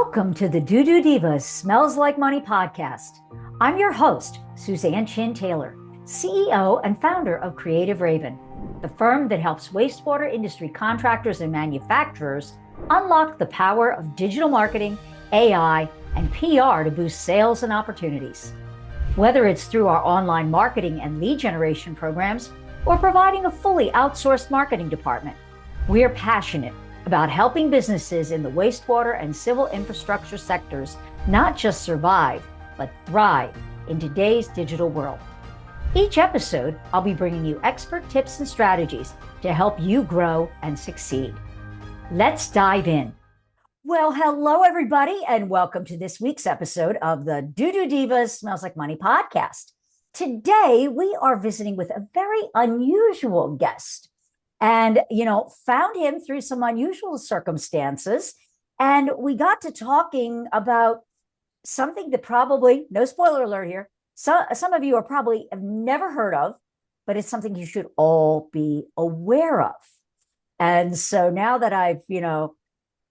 Welcome to the Doo Divas Smells Like Money podcast. I'm your host, Suzan Chin-Taylor, CEO and founder of Creative Raven, the firm that helps wastewater industry contractors and manufacturers unlock the power of digital marketing, AI, and PR to boost sales and opportunities. Whether it's through our online marketing and lead generation programs or providing a fully outsourced marketing department, we are passionate about helping businesses in the wastewater and civil infrastructure sectors not just survive, but thrive in today's digital world. Each episode, I'll be bringing you expert tips and strategies to help you grow and succeed. Let's dive in. Well, hello, everybody, and welcome to this week's episode of the Doo Divas Smells Like Money podcast. Today, we are visiting with a very unusual guest. And, found him through some unusual circumstances. And we got to talking about something that probably, no spoiler alert here, some of you are probably have never heard of, but it's something you should all be aware of. And so now that I've,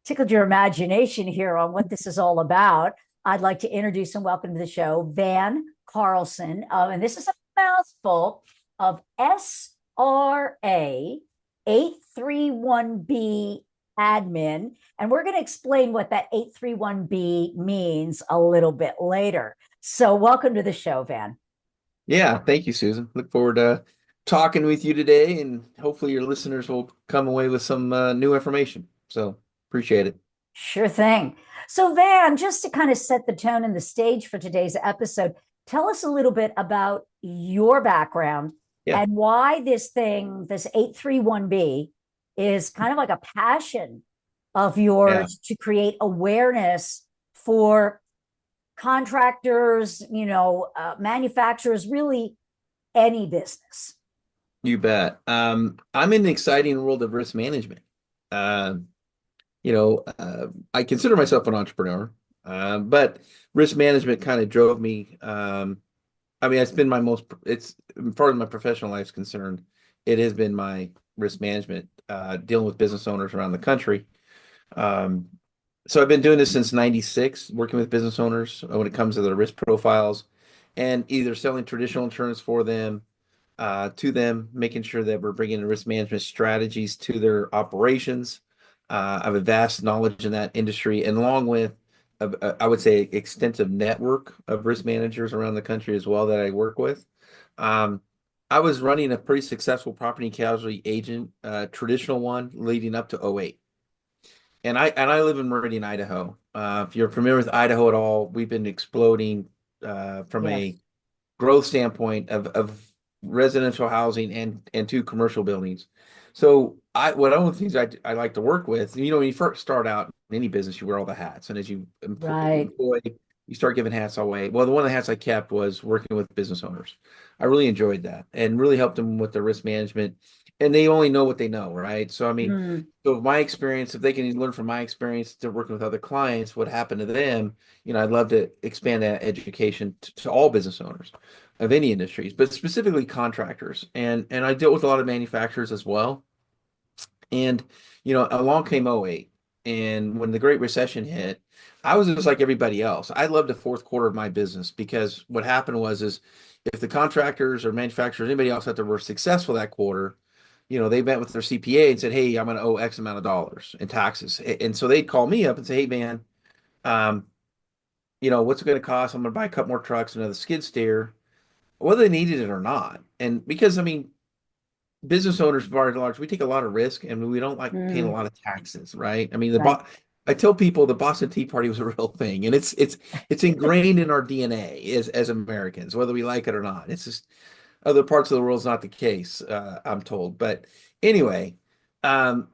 tickled your imagination here on what this is all about, I'd like to introduce and welcome to the show, Van Carlson. And this is a mouthful of SRA. 831B admin. And we're going to explain what that 831B means a little bit later. So welcome to the show, Van. Yeah, thank you, Susan. Look forward to talking with you today, and hopefully your listeners will come away with some new information. So appreciate it. Sure thing. So Van, just to kind of set the tone and the stage for today's episode, tell us a little bit about your background. Yeah. And why this 831B, is kind of like a passion of yours to create awareness for contractors, manufacturers, really any business. You bet. I'm in the exciting world of risk management. I consider myself an entrepreneur, but risk management kind of drove me. It's been as far as my professional life is concerned, it has been my risk management, dealing with business owners around the country. So I've been doing this since '96, working with business owners when it comes to their risk profiles and either selling traditional insurance for them, to them, making sure that we're bringing the risk management strategies to their operations. I have a vast knowledge in that industry, and along with I would say extensive network of risk managers around the country as well that I work with. I was running a pretty successful property and casualty agent, traditional one leading up to '08. And I live in Meridian, Idaho. If you're familiar with Idaho at all, we've been exploding from a growth standpoint of residential housing and two commercial buildings. So one of the things I like to work with, when you first start out in any business, you wear all the hats, and as you employ, you start giving hats away. Well, one of the hats I kept was working with business owners. I really enjoyed that and really helped them with their risk management. And they only know what they know, right? So so my experience, if they can learn from my experience to working with other clients, what happened to them, I'd love to expand that education to all business owners of any industries, but specifically contractors. And I dealt with a lot of manufacturers as well. And, along came '08. And when the Great Recession hit, I was just like everybody else. I loved the fourth quarter of my business because what happened is if the contractors or manufacturers, anybody else out there were successful that quarter, they met with their CPA and said, "Hey, I'm going to owe X amount of dollars in taxes." And so they'd call me up and say, "Hey, man, what's it going to cost? I'm going to buy a couple more trucks, another skid steer," whether they needed it or not. And because, business owners, by and large, we take a lot of risk and we don't like paying a lot of taxes, right? I tell people the Boston Tea Party was a real thing, and it's ingrained in our DNA as Americans, whether we like it or not. It's just other parts of the world is not the case, I'm told. But anyway, so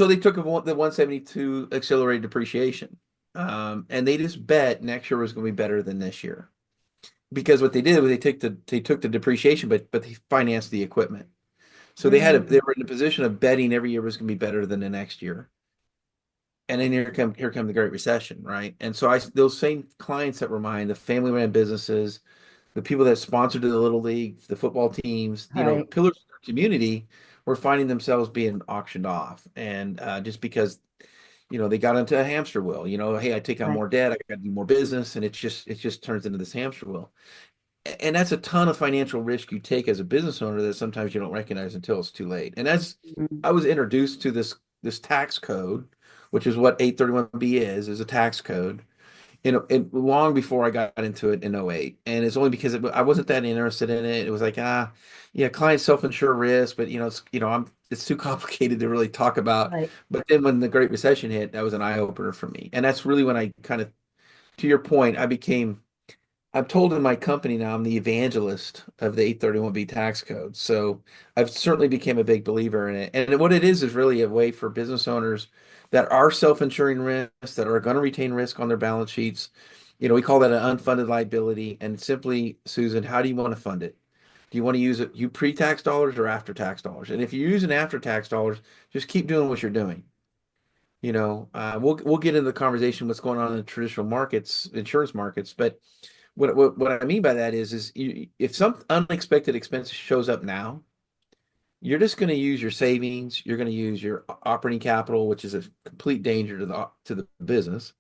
they took the 172 accelerated depreciation, and they just bet next year was going to be better than this year, because what they did was they took the depreciation, but they financed the equipment. So they were in a position of betting every year was going to be better than the next year. And then here come the Great Recession, right? And so those same clients that were mine, the family ran businesses, the people that sponsored the little league, the football teams, pillars of the community, were finding themselves being auctioned off. And just because, they got into a hamster wheel. Hey, I take on Right. more debt, I got to do more business, and it just turns into this hamster wheel. And that's a ton of financial risk you take as a business owner that sometimes you don't recognize until it's too late. And as Mhm. I was introduced to this tax code, which is what 831B is a tax code, long before I got into it in '08. And it's only because I wasn't that interested in it. It was like, yeah, client self-insure risk, but it's too complicated to really talk about. Right. But then when the Great Recession hit, that was an eye opener for me. And that's really when I kind of, to your point, I'm told in my company now I'm the evangelist of the 831B tax code. So I've certainly became a big believer in it. And what it is really a way for business owners that are self-insuring risks, that are going to retain risk on their balance sheets. We call that an unfunded liability. And simply, Susan, how do you want to fund it? Do you want to use it, you pre-tax dollars or after-tax dollars? And if you're using after-tax dollars, just keep doing what you're doing. We'll get into the conversation what's going on in the traditional markets, insurance markets, but what I mean by that is if some unexpected expense shows up now, you're just going to use your savings. You're going to use your operating capital, which is a complete danger to the business.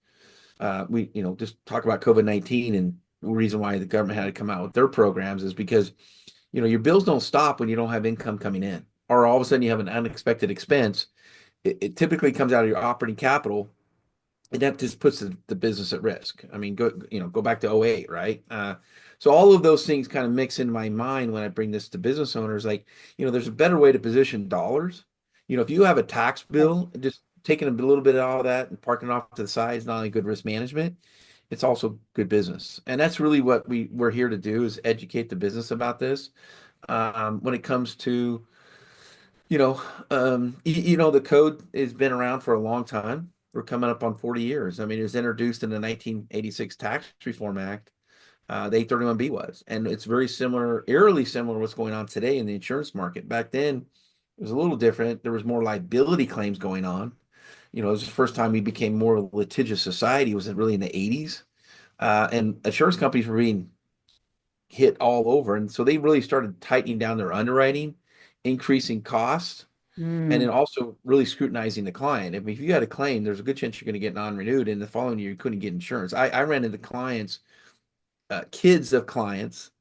We just talk about COVID-19, and the reason why the government had to come out with their programs is because your bills don't stop when you don't have income coming in, or all of a sudden you have an unexpected expense. It typically comes out of your operating capital, and that just puts the business at risk. I mean, go back to '08, right? So all of those things kind of mix in my mind when I bring this to business owners. Like, there's a better way to position dollars. If you have a tax Right. bill, just taking a little bit of all that and parking it off to the side is not only good risk management, it's also good business. And that's really what we're here to do, is educate the business about this. When it comes to the code has been around for a long time. We're coming up on 40 years. I mean, it was introduced in the 1986 Tax Reform Act. The 831B was, and it's very similar, eerily similar to what's going on today in the insurance market. Back then, it was a little different. There was more liability claims going on. It was the first time we became more of a litigious society. Was it really in the 80s? And insurance companies were being hit all over, and so they really started tightening down their underwriting, increasing costs, and then Mm. also really scrutinizing the client. If you had a claim, there's a good chance you're going to get non-renewed, and the following year you couldn't get insurance. I ran into clients, kids of clients,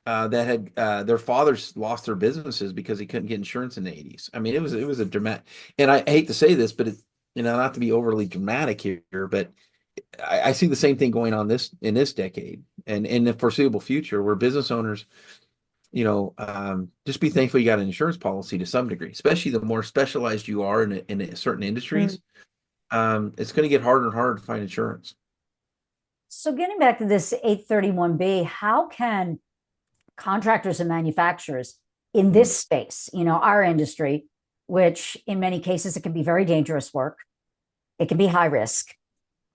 that had their fathers lost their businesses because they couldn't get insurance in the '80s. I mean, it was a dramatic, and I hate to say this, but not to be overly dramatic here, but I see the same thing going on in this decade and in the foreseeable future, where business owners, just be thankful you got an insurance policy to some degree, especially the more specialized you are in certain Mm. industries. It's going to get harder and harder to find insurance. So getting back to this 831B, how can contractors and manufacturers in Mhm. this space, our industry, which in many cases it can be very dangerous work, it can be high risk.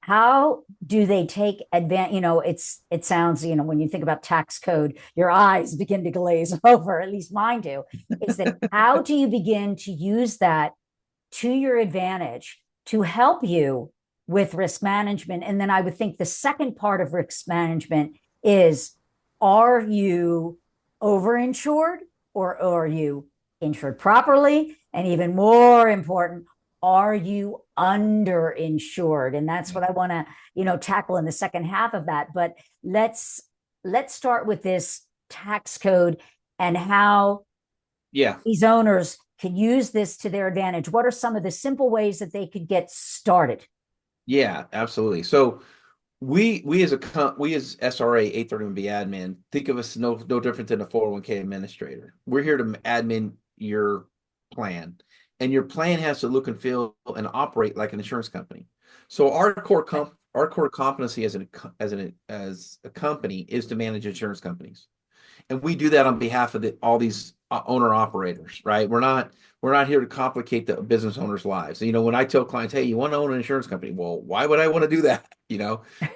How do they take advantage? It sounds, when you think about tax code, your eyes begin to glaze over, at least mine do. Is that how do you begin to use that to your advantage to help you with risk management? And then I would think the second part of risk management is, are you overinsured, or are you insured properly? And even more important, are you underinsured? And that's Yeah. what I want to, tackle in the second half of that. But let's let's start with this tax code and how Yeah. these owners can use this to their advantage. What are some of the simple ways that they could get started? Yeah, absolutely. So we as SRA 831B admin, think of us no different than a 401k administrator. We're here to admin your plan, and your plan has to look and feel and operate like an insurance company. So our core competency as a company is to manage insurance companies, and we do that on behalf of all these owner operators, right? We're not here to complicate the business owners' lives. When I tell clients, "Hey, you want to own an insurance company?" Well, why would I want to do that?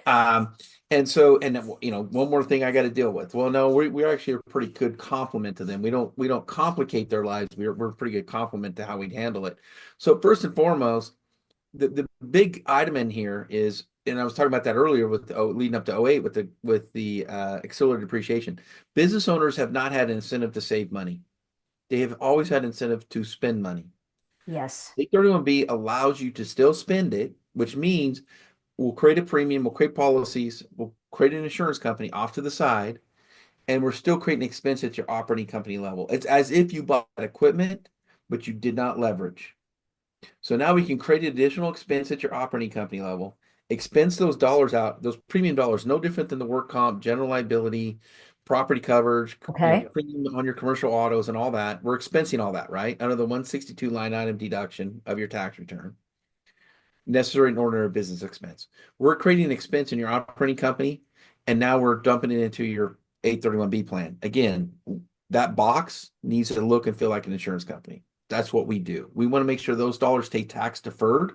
Um, one more thing I got to deal with. Well, no, we're actually a pretty good complement to them. We don't complicate their lives. We're a pretty good complement to how we handle it. So first and foremost, the big item in here is, and I was talking about that earlier with leading up to '08 with the accelerated depreciation. Business owners have not had an incentive to save money. They have always had incentive to spend money. Yes. 831B allows you to still spend it, which means we'll create a premium, we'll create policies, we'll create an insurance company off to the side, and we're still creating expense at your operating company level. It's as if you bought equipment, but you did not leverage. So now we can create additional expense at your operating company level, expense those dollars out, those premium dollars, no different than the work comp, general liability, property coverage, Okay. premium on your commercial autos and all that. We're expensing all that, right? Under the 162 line item deduction of your tax return, necessary in order of business expense. We're creating an expense in your operating company, and now we're dumping it into your 831B plan. Again, that box needs to look and feel like an insurance company. That's what we do. We want to make sure those dollars stay tax deferred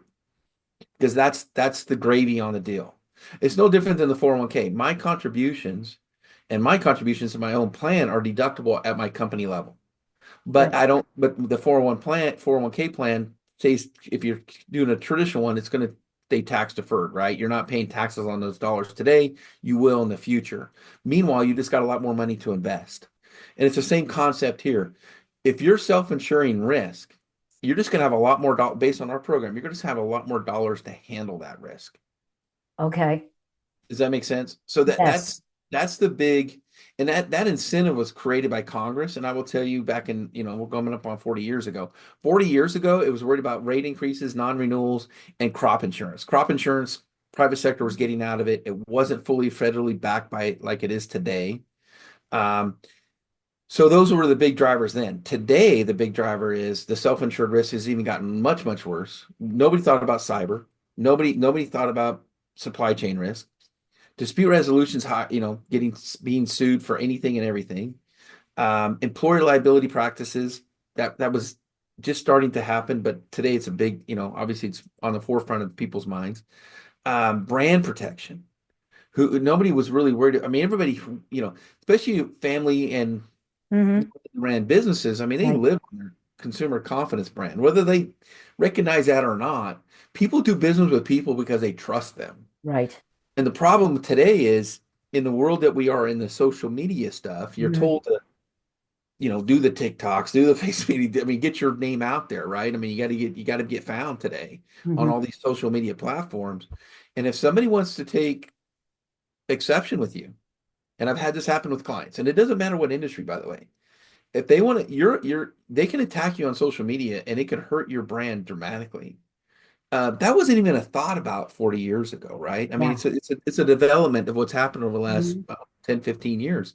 because that's the gravy on the deal. It's no different than the 401k. My contributions to my own plan are deductible at my company level. But Right. I don't, but the 401k plan says if you're doing a traditional one, it's going to stay tax deferred, right? You're not paying taxes on those dollars today. You will in the future. Meanwhile, you just got a lot more money to invest. And it's the same concept here. If you're self-insuring risk, you're just going to have a lot more based on our program. You're going to just have a lot more dollars to handle that risk. Okay. Does that make sense? So that Yes. that's the big and that incentive was created by Congress. And I will tell you back in, we're coming up on 40 years ago. 40 years ago, it was worried about rate increases, non-renewals, and crop insurance. Crop insurance, private sector was getting out of it. It wasn't fully federally backed by it like it is today. Um, so those were the big drivers then. Today, the big driver is the self-insured risk has even gotten much, much worse. Nobody thought about cyber. Nobody thought about supply chain risk. Dispute resolutions, getting being sued for anything and everything. Employer liability practices that was just starting to happen, but today it's a big, obviously it's on the forefront of people's minds. Brand protection, who nobody was really worried. I mean, everybody, especially family and Hmm. ran businesses. I mean, they Right. live on their consumer confidence brand, whether they recognize that or not. People do business with people because they trust them. Right. And the problem today is in the world that we are in the social media stuff, you're Hmm. told to, do the TikToks, do the face media. I mean, get your name out there, right? I mean, you got to get found today on Hmm. all these social media platforms. And if somebody wants to take exception with you, and I've had this happen with clients, and it doesn't matter what industry, by the way. If they want to, they can attack you on social media and it can hurt your brand dramatically. That wasn't even a thought about 40 years ago, right? I mean, Yeah. it's a development of what's happened over the last Hmm. 10, 15 years.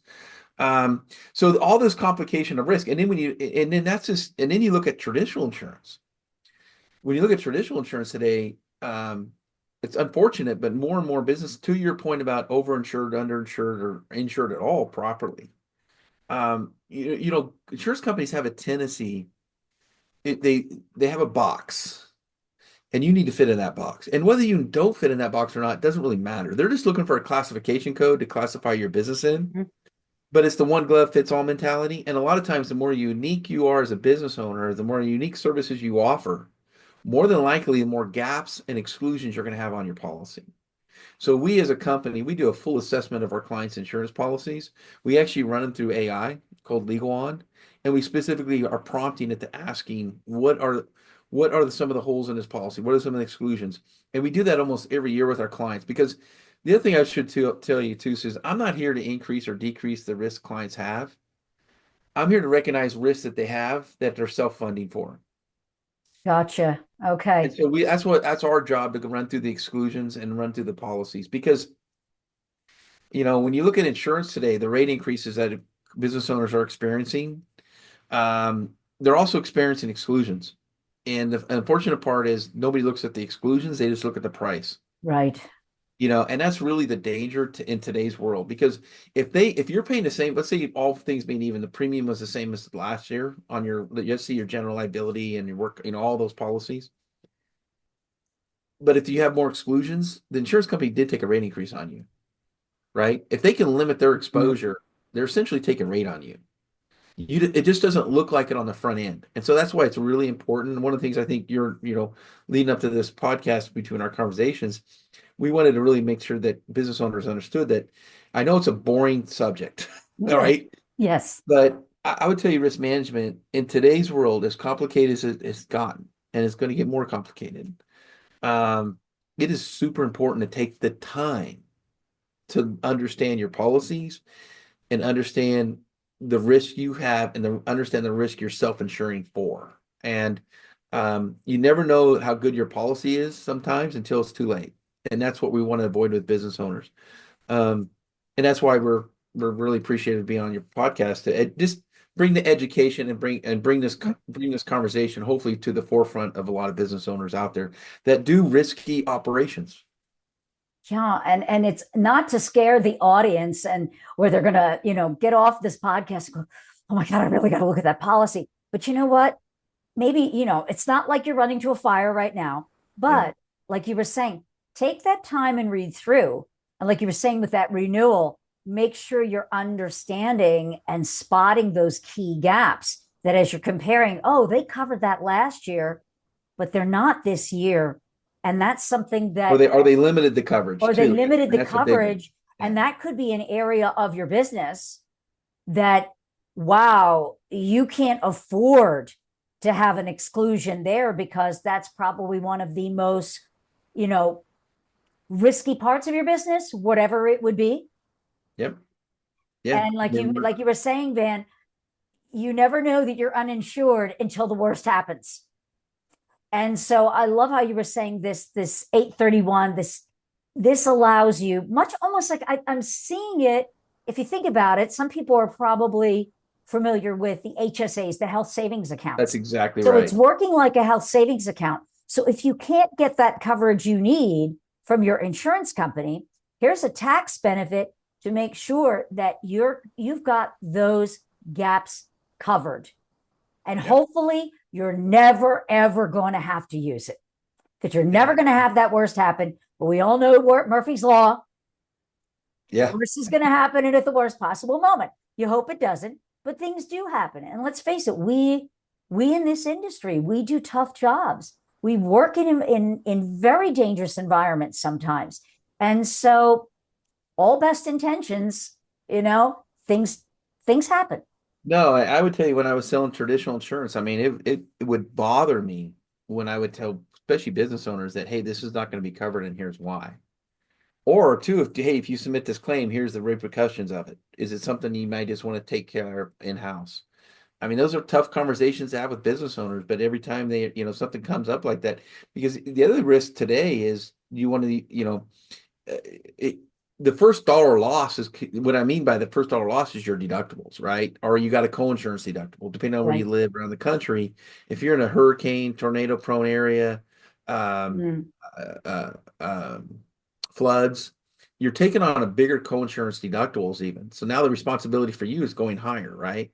Um, so all this complication of risk, and then and then you look at traditional insurance. When you look at traditional insurance today, it's unfortunate, but more and more business, to your point about overinsured, underinsured, or insured at all properly. Insurance companies have a tendency, they have a box and you need to fit in that box. And whether you don't fit in that box or not doesn't really matter. They're just looking for a classification code to classify your business in. But it's the one glove fits all mentality. And a lot of times, the more unique you are as a business owner, the more unique services you offer, more than likely, the more gaps and exclusions you're going to have on your policy. So we as a company, we do a full assessment of our clients' insurance policies. We actually run them through AI called Legal On, and we specifically are prompting it to asking some of the holes in this policy? What are some of the exclusions? And we do that almost every year with our clients because the other thing I should tell you too is I'm not here to increase or decrease the risk clients have. I'm here to recognize risks that they have that they're self-funding for. Gotcha. And Okay. so that's our job to run through the exclusions and run through the policies because when you look at insurance today, the rate increases that business owners are experiencing, they're also experiencing exclusions. And the unfortunate part is nobody looks at the exclusions, they just look at the price. Right. And that's really the danger in today's world because if you're paying the same, let's say all things being even, the premium was the same as last year on let's see your general liability and your work, all those policies. But if you have more exclusions, the insurance company did take a rate increase on you, right? If they can limit their Mhm. exposure, they're essentially taking rate on you. It just doesn't look like it on the front end. And so that's why it's really important. One of the things I think leading up to this podcast between our conversations, we wanted to really make sure that business owners understood that I know it's a boring subject, all Yeah. right? Yes. But I would tell you risk management in today's world, as complicated as it's gotten, and it's going to get more complicated. Um, it is super important to take the time to understand your policies and understand the risk you have and understand the risk you're self-insuring for. And you never know how good your policy is sometimes until it's too late. And that's what we want to avoid with business owners. Um, and that's why we're really appreciative of being on your podcast to just bring the education and bring this conversation hopefully to the forefront of a lot of business owners out there that do risky operations. Yeah, and it's not to scare the audience and where they're gonna, get off this podcast and go, oh my God, I really gotta look at that policy. But you know what? Maybe, it's not like you're running to a fire right now, Yeah. but like you were saying, take that time and read through. And like you were saying with that renewal, make sure you're understanding and spotting those key gaps that as you're comparing, oh, they covered that last year, but they're not this year. And that's something Or that, they limited the coverage or they too. limited And the that's a big one. coverage. Yeah. And that could be an area of your business that, wow, you can't afford to have an exclusion there because that's probably one of the most, you know, risky parts of your business, whatever it would be. Yep. Yeah. And like you were saying, Van, you never know that you're uninsured until the worst happens. And so I love how you were saying this 831, this allows you much almost like I'm seeing it. If you think about it, some people are probably familiar with the HSAs, the health savings That's accounts. exactly So it's right. working like a health savings account. So if you can't get that coverage you need from your insurance company, here's a tax benefit to make sure that you've got those gaps covered. And Yeah. hopefully you're never, ever going to have to use it because you're never Yeah. going to have that worst happen. But we all know Murphy's Law. Yeah. Worst is going to happen and at the worst possible moment. You hope it doesn't, but things do happen. And let's face it, we in this industry, we do tough jobs. We work in very dangerous environments sometimes. And so all best intentions, things happen. No, I would tell you when I was selling traditional insurance, I mean, it would bother me when I would tell, especially business owners, that, hey, this is not going to be covered and here's why. Or two, if you submit this claim, here's the repercussions of it. Is it something you might just want to take care of in-house? I mean, those are tough conversations to have with business owners, but every time something comes up like that, because the other risk today is you want to, it, the first dollar loss is what I mean by the first dollar loss is your deductibles, right? Or you got a co-insurance deductible, depending on where you Right. live around the country. If you're in a hurricane, tornado prone area, um, Mm. uh, floods, you're taking on a bigger co-insurance deductibles even. So now the responsibility for you is going higher, right?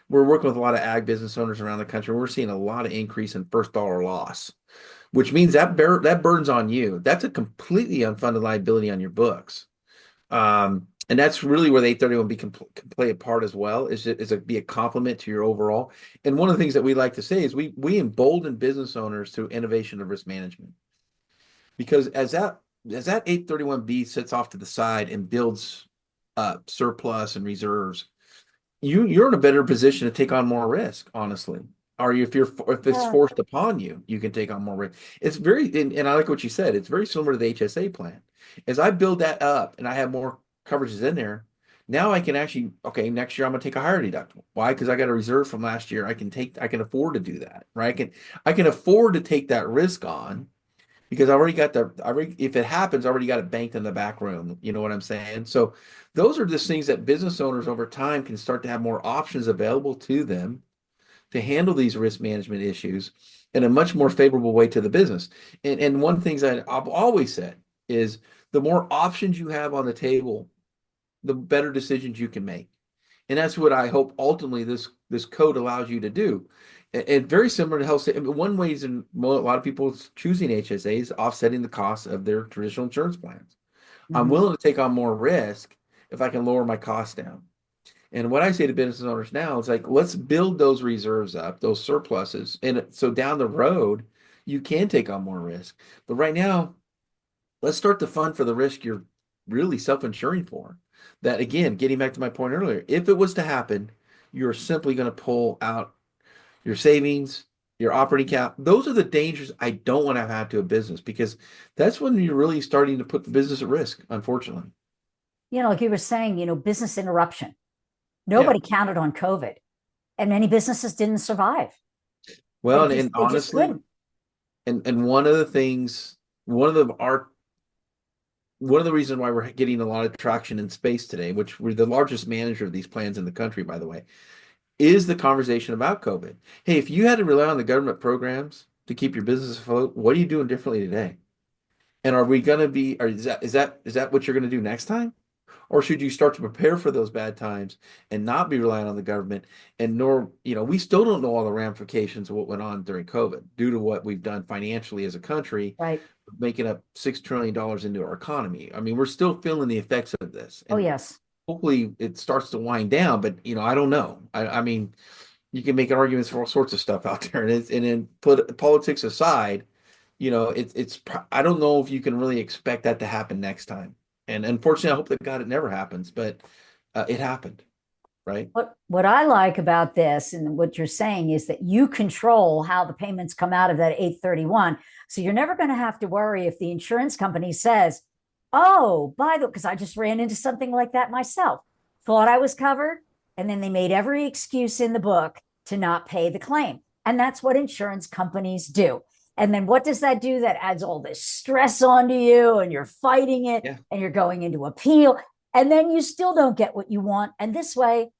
We're working with a lot of ag business owners around the country. We're seeing a lot of increase in first dollar loss, which means that burden's on you. That's a completely unfunded liability on your books. And that's really where the 831 can play a part as well, be a complement to your overall. And one of the things that we like to say is we embolden business owners through innovation of risk management. Because as that 831B sits off to the side and builds up surplus and reserves, you're in a better position to take on more risk, honestly. Or if it's Yeah. forced upon you, you can take on more risk. It's and I like what you said. It's very similar to the HSA plan. As I build that up and I have more coverages in there, now I can actually, okay, next year I'm gonna take a higher deductible. Why? Because I got a reserve from last year. I can afford to do that, right? I can afford to take that risk on because if it happens, I already got it banked in the back room. You know what I'm saying? So those are just things that business owners over time can start to have more options available to them to handle these risk management issues in a much more favorable way to the business. And one thing that I've always said is the more options you have on the table, the better decisions you can make. And that's what I hope ultimately this code allows you to do. And very similar to health. One way is a lot of people choosing HSAs, offsetting the cost of their traditional insurance plans. I'm Mhm. willing to take on more risk if I can lower my costs down. And what I say to business owners now is like, let's build those reserves up, those surpluses. And so down the road, you can take on more risk. But right now, let's start the fund for the risk you're really self-insuring for. That again, getting back to my point earlier, if it was to happen, you're simply going to pull out your savings your operating cap. Those are the dangers I don't want to have to a business, because that's when you're really starting to put the business at risk, unfortunately. Like you were saying, business interruption. Yeah. Nobody counted on COVID, and many businesses didn't survive. Well, and They just honestly, couldn't. and one of the things, one of the our one of the reasons why we're getting a lot of traction in space today, which we're the largest manager of these plans in the country, by the way, is the conversation about COVID. Hey, if you had to rely on the government programs to keep your business afloat, what are you doing differently today? And are we going to be, or is that what you're going to do next time? Or should you start to prepare for those bad times and not be relying on the government? And nor, we still don't know all the ramifications of what went on during COVID due to what we've done financially as a country, Right. making up $6 trillion into our economy. I mean, we're still feeling the effects of this. Oh, And yes. hopefully it starts to wind down, but I don't know. I mean, you can make arguments for all sorts of stuff out there, and then put politics aside, I don't know if you can really expect that to happen next time. And unfortunately, I hope that God it never happens, but it happened, right? What I like about this and what you're saying is that you control how the payments come out of that 831. So you're never going to have to worry if the insurance company says, "Oh, by the," because I just ran into something like that myself. Thought I was covered, and then they made every excuse in the book to not pay the claim. And that's what insurance companies do. And then what does that do? That adds all this stress onto you, and you're fighting it, Yeah. and you're going into appeal, and then you still don't get what you want. And this way,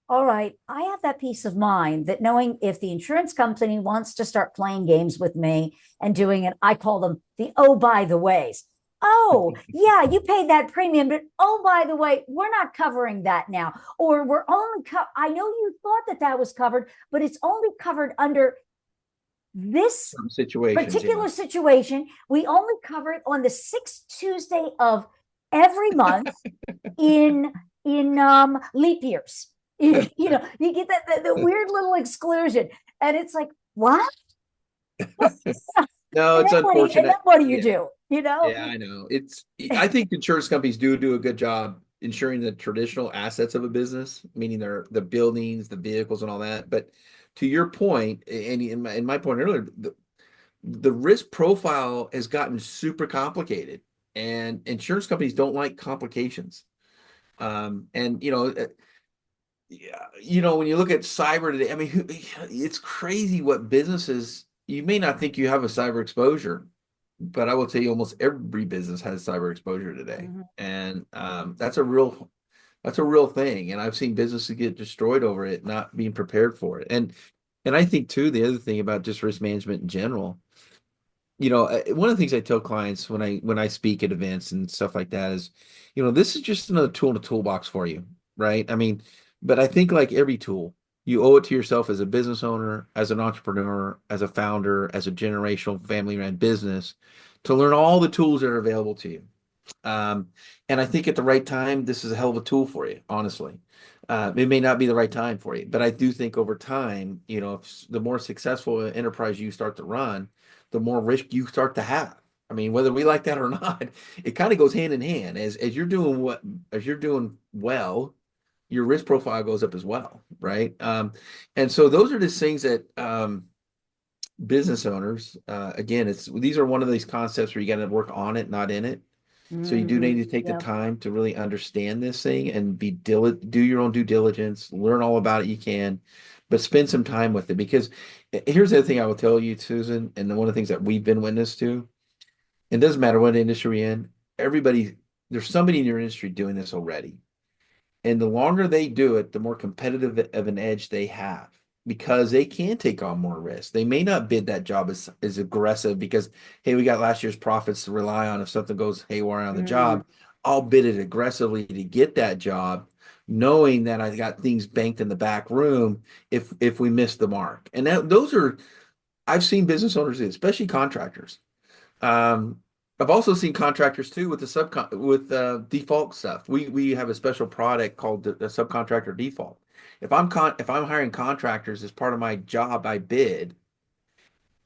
all right, I have that peace of mind that knowing if the insurance company wants to start playing games with me and doing it, I call them the oh, by the ways. Oh, yeah, you paid that premium, but oh, by the way, we're not covering that now. Or we're only, I know you thought that that was covered, but it's only covered under this Some situations, yeah. particular situation. We only cover it on the sixth Tuesday of every month in leap years. You get that the weird little exclusion, and it's like, what? No, And it's then unfortunate. what do you Yeah. do? Yeah, I know. I think insurance companies do a good job insuring the traditional assets of a business, meaning the buildings, the vehicles, and all that. But to your point, and in my point earlier, the risk profile has gotten super complicated, and insurance companies don't like complications. And yeah, when you look at cyber today, I mean, it's crazy what businesses, you may not think you have a cyber exposure, but I will tell you almost every business has cyber exposure today. Mhm. And that's a real thing. And I've seen businesses get destroyed over it, not being prepared for it. And I think too, the other thing about just risk management in general, one of the things I tell clients when I speak at events and stuff like that is, this is just another tool in the toolbox for you, right? I mean, but I think like every tool, you owe it to yourself as a business owner, as an entrepreneur, as a founder, as a generational family-run business, to learn all the tools that are available to you. Um, and I think at the right time, this is a hell of a tool for you, honestly. It may not be the right time for you, but I do think over time, if the more successful enterprise you start to run, the more risk you start to have. I mean, whether we like that or not, it kind of goes hand in hand. As you're doing well, your risk profile goes up as well, right? And so those are just things that business owners, again, these are one of these concepts where you got to work on it, not in it. So you do need Mhm. to take the Yeah. time to really understand this thing and do your own due diligence, learn all about it you can, but spend some time with it. Because here's the other thing I will tell you, Susan, and one of the things that we've been witness to, it doesn't matter what industry you're in, there's somebody in your industry doing this already. And the longer they do it, the more competitive of an edge they have, because they can take on more risk. They may not bid that job as aggressive because, hey, we got last year's profits to rely on. If something goes haywire on the Mhm. job, I'll bid it aggressively to get that job, knowing that I got things banked in the back room if we miss the mark. And those are, I've seen business owners, especially contractors. Um, I've also seen contractors too with the default stuff. We have a special product called the subcontractor default. If I'm hiring contractors as part of my job, I bid.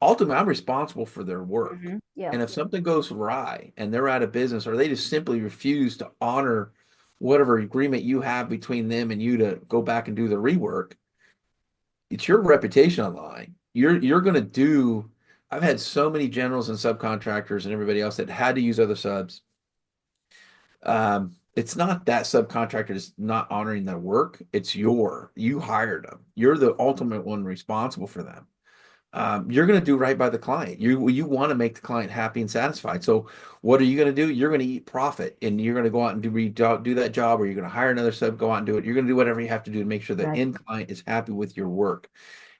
Ultimately, I'm responsible for their work. Yeah. And if something goes awry and they're out of business, or they just simply refuse to honor whatever agreement you have between them and you to go back and do the rework, it's your reputation on the line. you're going to do. I've had so many generals and subcontractors and everybody else that had to use other subs. It's not that subcontractor is not honoring their work. It's you hired them. You're the ultimate one responsible for them. You're going to do right by the client. You want to make the client happy and satisfied. So what are you going to do? You're going to eat profit, and you're going to go out and do that job, or you're going to hire another sub, go out and do it. You're going to do whatever you have to do to make sure the Right. end client is happy with your work.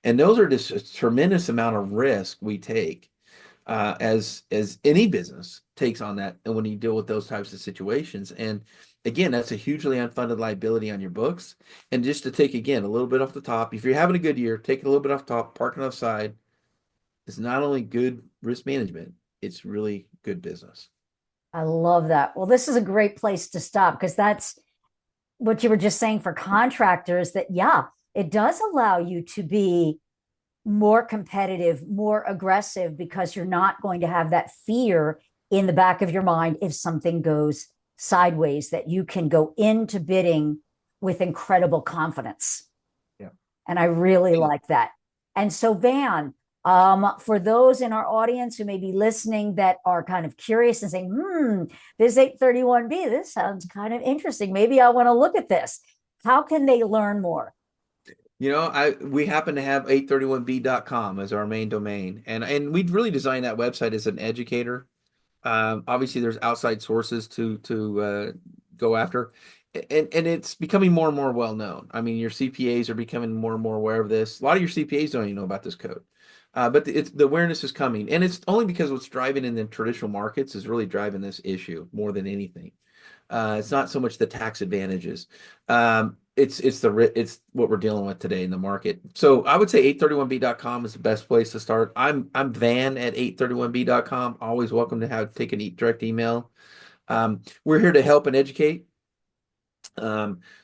And those are just a tremendous amount of risk we take, as any business takes on that, and when you deal with those types of situations. And again, that's a hugely unfunded liability on your books. And just to take again a little bit off the top, if you're having a good year, take it a little bit off the top, park it offside. It's not only good risk management, it's really good business. I love that. Well, this is a great place to stop because that's what you were just saying for contractors that, yeah, it does allow you to be more competitive, more aggressive, because you're not going to have that fear in the back of your mind if something goes sideways, that you can go into bidding with incredible confidence. Yeah. And I really like that. And so, Van, for those in our audience who may be listening that are kind of curious and saying, this 831B, this sounds kind of interesting. Maybe I want to look at this. How can they learn more? We happen to have 831b.com as our main domain. And we'd really designed that website as an educator. Obviously, there's outside sources to go after, and it's becoming more and more well known. I mean, your CPAs are becoming more and more aware of this. A lot of your CPAs don't even know about this code, but the awareness is coming, and it's only because what's driving in the traditional markets is really driving this issue more than anything. It's not so much the tax advantages. It's what we're dealing with today in the market. So I would say 831b.com is the best place to start. I'm Van at 831b.com. Always welcome to take a direct email. We're here to help and educate.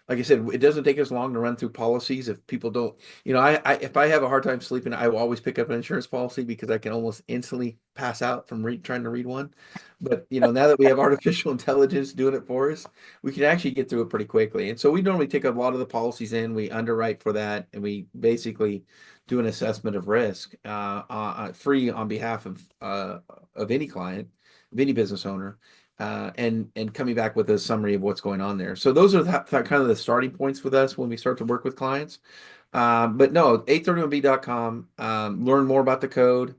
Like I said, it doesn't take us long to run through policies. If people don't, if I have a hard time sleeping, I will always pick up an insurance policy because I can almost instantly pass out from trying to read one. But now that we have artificial intelligence doing it for us, we can actually get through it pretty quickly. And so we normally take a lot of the policies in, we underwrite for that, and we basically do an assessment of risk, free on behalf of any client, of any business owner. And coming back with a summary of what's going on there. So those are kind of the starting points with us when we start to work with clients. But no, 831b.com, learn more about the code.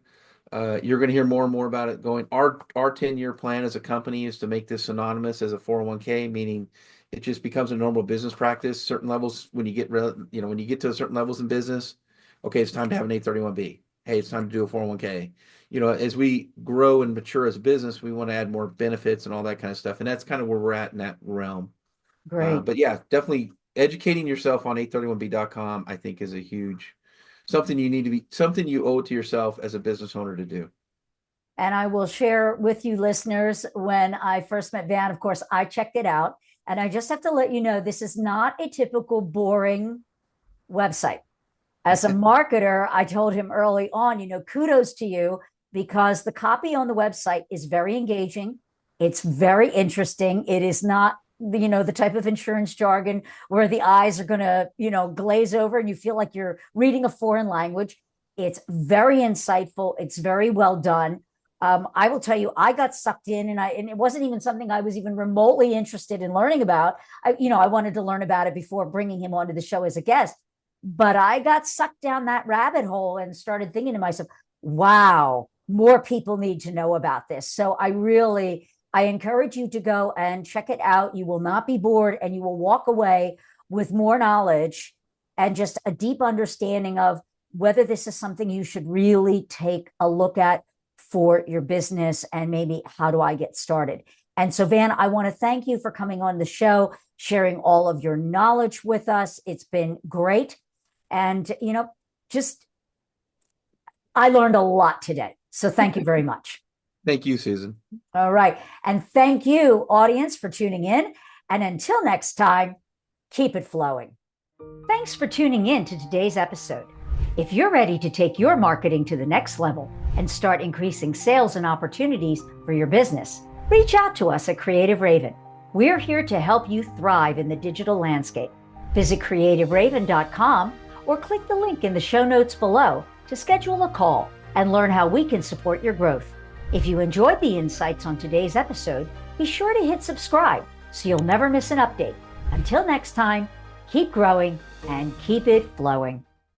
You're going to hear more and more about it going. Our 10-year plan as a company is to make this synonymous as a 401k, meaning it just becomes a normal business practice. Certain levels, when you get to certain levels in business, okay, it's time to have an 831b. Hey, it's time to do a 401k. As we grow and mature as a business, we want to add more benefits and all that kind of stuff. And that's kind of where we're at in that realm. Great. But yeah, definitely educating yourself on 831b.com, I think, is something you owe it to yourself as a business owner to do. And I will share with you listeners, when I first met Van, of course, I checked it out. And I just have to let you know, this is not a typical boring website. As a marketer, I told him early on, kudos to you, because the copy on the website is very engaging. It's very interesting. It is not, the type of insurance jargon where the eyes are going to, glaze over and you feel like you're reading a foreign language. It's very insightful. It's very well done. I will tell you, I got sucked in, and it wasn't even something I was even remotely interested in learning about. I wanted to learn about it before bringing him onto the show as a guest. But I got sucked down that rabbit hole and started thinking to myself, wow, more people need to know about this. So I encourage you to go and check it out. You will not be bored, and you will walk away with more knowledge and just a deep understanding of whether this is something you should really take a look at for your business, and maybe how do I get started. And so, Van, I want to thank you for coming on the show, sharing all of your knowledge with us. It's been great. And, I learned a lot today. So thank you very much. Thank you, Susan. All right. And thank you, audience, for tuning in. And until next time, keep it flowing. Thanks for tuning in to today's episode. If you're ready to take your marketing to the next level and start increasing sales and opportunities for your business, reach out to us at Creative Raven. We're here to help you thrive in the digital landscape. Visit creativeraven.com or click the link in the show notes below to schedule a call and learn how we can support your growth. If you enjoyed the insights on today's episode, be sure to hit subscribe so you'll never miss an update. Until next time, keep growing and keep it flowing.